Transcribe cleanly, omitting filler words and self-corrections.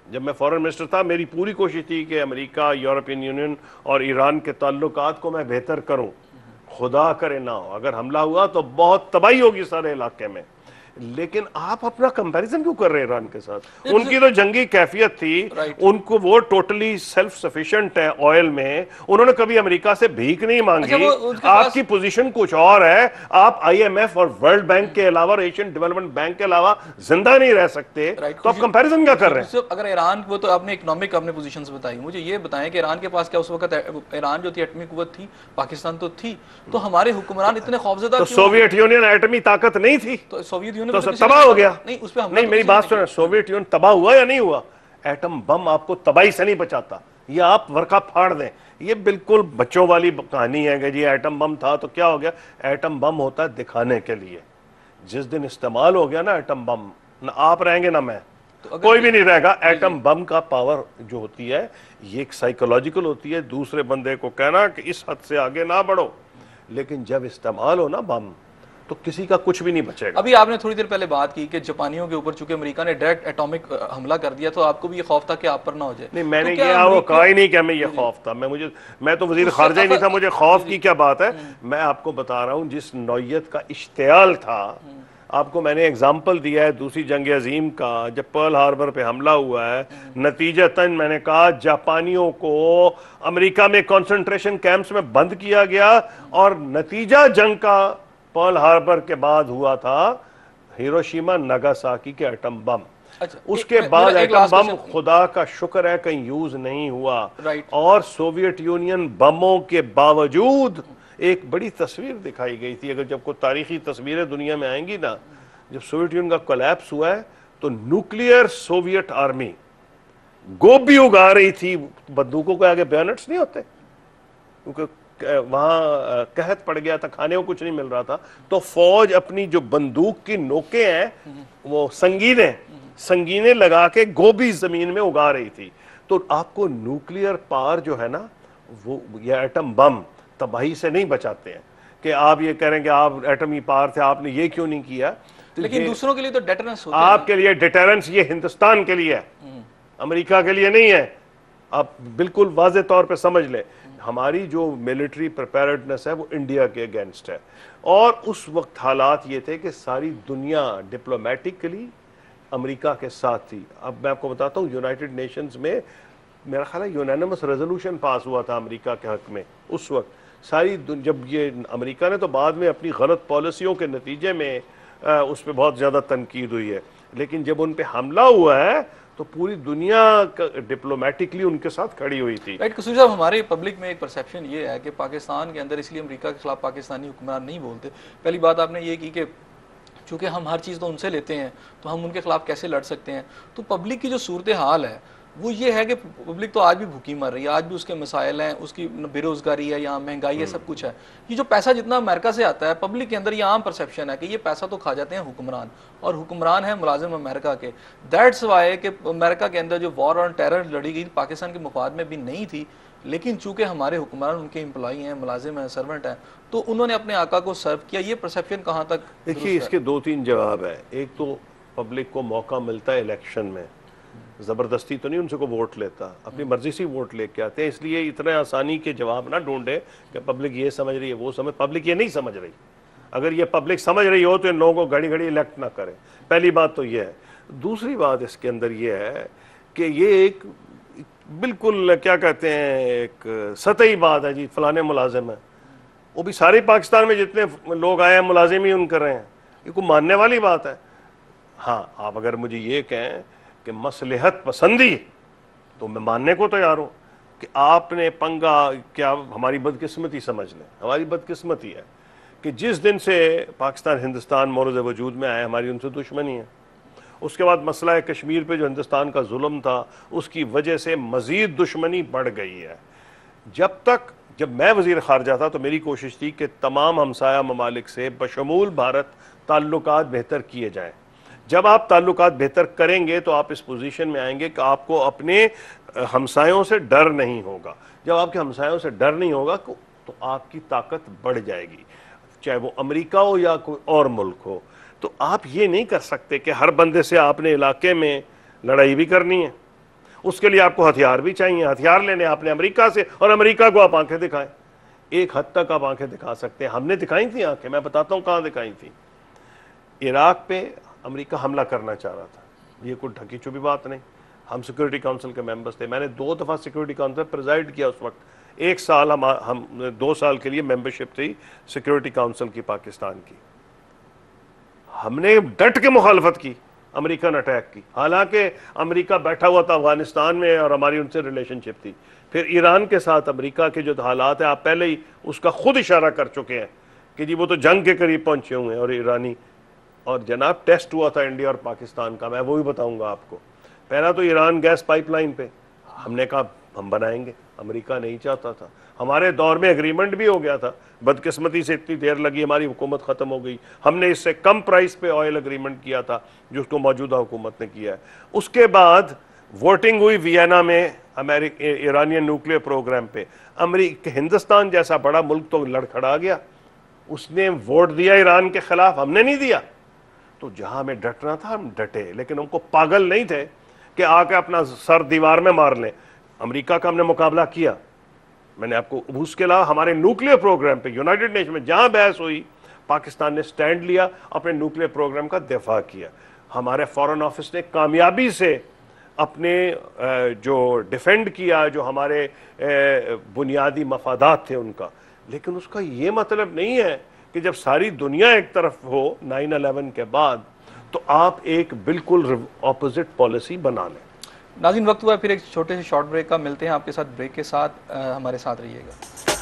جب میں فورن منسٹر تھا میری پوری کوشش تھی کہ امریکہ، یورپین یونین اور ایران کے تعلقات کو میں بہتر کروں. خدا کرے نہ ہو، اگر حملہ ہوا تو بہت تباہی ہوگی سارے علاقے میں. لیکن آپ اپنا کمپیریزن کیوں کر رہے ہیں ایران کے ساتھ؟ ان کی تو جنگی کیفیت تھی، ان کو وہ ٹوٹلی سیلف سفیشینٹ ہے آئل میں، انہوں نے کبھی امریکہ سے بھیک نہیں مانگی. آپ کی پوزیشن کچھ اور ہے، آپ آئی ایم ایف اور ورلڈ بینک کے علاوہ، ایشین ڈیولپمنٹ بینک کے علاوہ زندہ نہیں رہ سکتے، تو آپ کمپیریزن کیا کر رہے ہیں؟ اگر ایران، وہ تو آپ نے اکنامک اپنے پوزیشنز بتائی، مجھے یہ بتائیں کہ ایران کے پاس کیا اس وقت، ایران جو تھی ایٹمی قوت تھی، پاکستان تو تھی، تو ہمارے حکمران اتنے خوفزدہ تو کیوں؟ سوویٹ یونین ایٹمی طاقت نہیں تھی تو سوویت یونین تو تباہ ہو گیا. نہیں، اس پہ حملہ نہیں، میری بات سنیں، سوویٹ یونین تباہ ہوا یا نہیں ہوا؟ ایٹم بم آپ کو تباہی سے نہیں بچاتا، یہ آپ ورقہ پھاڑ دیں. یہ بالکل بچوں والی کہانی ہے کہ جی ایٹم بم تھا تو کیا ہو گیا. ایٹم بم ہوتا ہے دکھانے کے لیے. جس دن استعمال ہو گیا نا ایٹم بم، نہ آپ رہیں گے نہ میں، کوئی بھی نہیں رہے گا. ایٹم بم کا پاور جو ہوتی ہے یہ ایک سائیکولوجیکل ہوتی ہے، دوسرے بندے کو کہنا کہ اس حد سے آگے نہ بڑھو. لیکن جب استعمال ہو نا بم تو کسی کا کچھ بھی نہیں بچے گا. ابھی آپ نے تھوڑی دیر پہلے بات کی کہ جاپانیوں کے اوپر چونکہ امریکہ نے ڈائریکٹ ایٹامک حملہ کر دیا تو آپ کو بھی یہ خوف تھا کہ آپ پر نہ ہو جائے. نہیں، میں نے یہ وہ کہا ہی نہیں کہ ہمیں یہ خوف تھا. میں تو وزیر خارجہ ہی نہیں تھا، مجھے خوف کی کیا بات ہے. میں آپ کو بتا رہا ہوں جس نوعیت کا اشتعال تھا. آپ کو میں نے اگزامپل دیا ہے دوسری جنگ عظیم کا، جب پرل ہاربر پہ حملہ ہوا ہے، نتیجتاً میں نے کہا جاپانیوں کو امریکہ میں کنسنٹریشن کیمپس میں بند کیا گیا، اور نتیجہ جنگ کا پرل ہاربر کے بعد ہوا تھا ہیروشیما ناگاساکی کے ایٹم بم. اس کے بعد ایٹم بم خدا کا شکر ہے کہیں یوز نہیں ہوا. اور سوویٹ یونین بموں کے باوجود ایک بڑی تصویر دکھائی گئی تھی. اگر جب کوئی تاریخی تصویریں دنیا میں آئیں گی نا، جب سوویٹ یونین کا کولیپس ہوا ہے تو نیوکلیئر سوویٹ آرمی گوبھی اگا رہی تھی. بندوقوں کے آگے بیونٹس نہیں ہوتے، کیونکہ وہاں قحط پڑ گیا تھا، کھانے کو کچھ نہیں مل رہا تھا. تو فوج اپنی جو بندوق کی نوکیں ہیں وہ سنگینے لگا کے گوبھی زمین میں اگا رہی تھی. تو آپ کو نیوکلیئر پاور جو ہے نا، وہ یہ ایٹم بم تباہی سے نہیں بچاتے ہیں. کہ آپ یہ کہیں کہ آپ ایٹمی پاور تھے، آپ نے یہ کیوں نہیں کیا. لیکن دوسروں کے لیے تو ڈیٹرنس ہوتا ہے. آپ کے لیے ڈیٹرنس یہ ہندوستان کے لیے ہے، امریکہ کے لیے نہیں ہے. آپ بالکل واضح طور پہ سمجھ لیں، ہماری جو ملٹری پریپیرڈنس ہے وہ انڈیا کے اگینسٹ ہے. اور اس وقت حالات یہ تھے کہ ساری دنیا ڈپلومیٹکلی امریکہ کے ساتھ تھی. اب میں آپ کو بتاتا ہوں، یونائٹڈ نیشنز میں میرا خیال ہے یونینمس ریزولوشن پاس ہوا تھا امریکہ کے حق میں اس وقت. جب یہ امریکہ نے تو بعد میں اپنی غلط پالیسیوں کے نتیجے میں اس پہ بہت زیادہ تنقید ہوئی ہے، لیکن جب ان پہ حملہ ہوا ہے تو پوری دنیا ڈپلومیٹکلی ان کے ساتھ کھڑی ہوئی تھی. قصور صاحب، ہمارے پبلک میں ایک پرسیپشن یہ ہے کہ پاکستان کے اندر اس لیے امریکہ کے خلاف پاکستانی حکمران نہیں بولتے. پہلی بات آپ نے یہ کی کہ چونکہ ہم ہر چیز تو ان سے لیتے ہیں تو ہم ان کے خلاف کیسے لڑ سکتے ہیں. تو پبلک کی جو صورتحال ہے وہ یہ ہے کہ پبلک تو آج بھی بھوکی مر رہی ہے، آج بھی اس کے مسائل ہیں، اس کی بے روزگاری ہے، یہاں مہنگائی ہے، سب کچھ ہے. یہ جو پیسہ جتنا امریکہ سے آتا ہے، پبلک کے اندر یہ عام پرسیپشن ہے کہ یہ پیسہ تو کھا جاتے ہیں حکمران، اور حکمران ہیں ملازم امریکہ کے. دیٹس وائی کہ امریکہ کے اندر جو وار آن ٹیرر لڑی گئی پاکستان کے مفاد میں بھی نہیں تھی، لیکن چونکہ ہمارے حکمران ان کے امپلائی ہیں، ملازم ہیں، سرونٹ ہیں، تو انہوں نے اپنے آقا کو سرو کیا. یہ پرسیپشن کہاں تک؟ دیکھیے اس کے دو تین جواب ہیں. ایک تو پبلک کو موقع ملتا ہے الیکشن میں، زبردستی تو نہیں ان سے کو ووٹ لیتا، اپنی مرضی سے ووٹ لے کے آتے ہیں. اس لیے اتنے آسانی کے جواب نہ ڈھونڈے کہ پبلک یہ سمجھ رہی ہے وہ پبلک یہ نہیں سمجھ رہی. اگر یہ پبلک سمجھ رہی ہو تو ان لوگوں کو گھڑی گھڑی الیکٹ نہ کرے. پہلی بات تو یہ ہے. دوسری بات اس کے اندر یہ ہے کہ یہ ایک بالکل کیا کہتے ہیں ایک سطحی بات ہے. جی فلانے ملازم ہیں، وہ بھی سارے پاکستان میں جتنے لوگ آئے ہیں ملازم ہی ان کر رہے ہیں. یہ کوئی ماننے والی بات ہے؟ ہاں، آپ اگر مجھے یہ کہیں کہ مصلحت پسندی تو میں ماننے کو تیار ہوں کہ آپ نے پنگا کیا. ہماری بدقسمتی سمجھ لیں، ہماری بدقسمتی ہے کہ جس دن سے پاکستان ہندوستان مورد وجود میں آئے ہماری ان سے دشمنی ہے. اس کے بعد مسئلہ کشمیر پہ جو ہندوستان کا ظلم تھا اس کی وجہ سے مزید دشمنی بڑھ گئی ہے. جب میں وزیر خارجہ تھا تو میری کوشش تھی کہ تمام ہمسایہ ممالک سے بشمول بھارت تعلقات بہتر کیے جائیں. جب آپ تعلقات بہتر کریں گے تو آپ اس پوزیشن میں آئیں گے کہ آپ کو اپنے ہمسایوں سے ڈر نہیں ہوگا. جب آپ کے ہمسایوں سے ڈر نہیں ہوگا تو آپ کی طاقت بڑھ جائے گی، چاہے وہ امریکہ ہو یا کوئی اور ملک ہو. تو آپ یہ نہیں کر سکتے کہ ہر بندے سے آپ نے علاقے میں لڑائی بھی کرنی ہے اس کے لیے آپ کو ہتھیار بھی چاہیے. ہتھیار لینے آپ نے امریکہ سے, اور امریکہ کو آپ آنکھیں دکھائیں. ایک حد تک آپ آنکھیں دکھا سکتے ہیں. ہم نے دکھائی تھیں آنکھیں, میں بتاتا ہوں کہاں دکھائی تھیں. عراق پہ امریکہ حملہ کرنا چاہ رہا تھا, یہ کوئی ڈھکی چھپی بات نہیں. ہم سیکورٹی کونسل کے ممبرس تھے, میں نے 2 دفعہ سیکورٹی کونسل پریزائڈ کیا اس وقت. 1 سال ہم 2 سال کے لیے ممبرشپ تھی سیکورٹی کونسل کی پاکستان کی. ہم نے ڈٹ کے مخالفت کی امریکن اٹیک کی, حالانکہ امریکہ بیٹھا ہوا تھا افغانستان میں اور ہماری ان سے ریلیشن شپ تھی. پھر ایران کے ساتھ امریکہ کے جو حالات ہیں, آپ پہلے ہی اس کا خود اشارہ کر چکے ہیں کہ جی وہ تو جنگ کے قریب پہنچے ہوئے ہیں. اور ایرانی, اور جناب ٹیسٹ ہوا تھا انڈیا اور پاکستان کا, میں وہ بھی بتاؤں گا آپ کو. پہلا تو ایران گیس پائپ لائن پہ ہم نے کہا ہم بنائیں گے, امریکہ نہیں چاہتا تھا. ہمارے دور میں اگریمنٹ بھی ہو گیا تھا, بدقسمتی سے اتنی دیر لگی, ہماری حکومت ختم ہو گئی. ہم نے اس سے کم پرائس پہ آئل اگریمنٹ کیا تھا جو اس کو موجودہ حکومت نے کیا ہے. اس کے بعد ووٹنگ ہوئی وینا میں ایرانین نیوکلیئر پروگرام پہ. ہندوستان جیسا بڑا ملک تو لڑکھڑا گیا, اس نے ووٹ دیا ایران کے خلاف, ہم نے نہیں دیا. تو جہاں ہمیں ڈٹنا تھا ہم ڈٹے, لیکن ہم کو پاگل نہیں تھے کہ آ کے اپنا سر دیوار میں مار لیں. امریکہ کا ہم نے مقابلہ کیا. میں نے آپ کو, اس کے علاوہ ہمارے نیوکلیئر پروگرام پہ یونائٹڈ نیشن میں جہاں بحث ہوئی, پاکستان نے سٹینڈ لیا, اپنے نیوکلیئر پروگرام کا دفاع کیا. ہمارے فارن آفس نے کامیابی سے اپنے جو ڈیفینڈ کیا جو ہمارے بنیادی مفادات تھے ان کا. لیکن اس کا یہ مطلب نہیں ہے کہ جب ساری دنیا ایک طرف ہو 9/11 کے بعد تو آپ ایک بالکل اپوزٹ پالیسی بنا لیں. ناظرین وقت ہوا پھر ایک چھوٹے سے شارٹ بریک کا, ملتے ہیں آپ کے ساتھ بریک کے ساتھ, ہمارے ساتھ رہیے گا.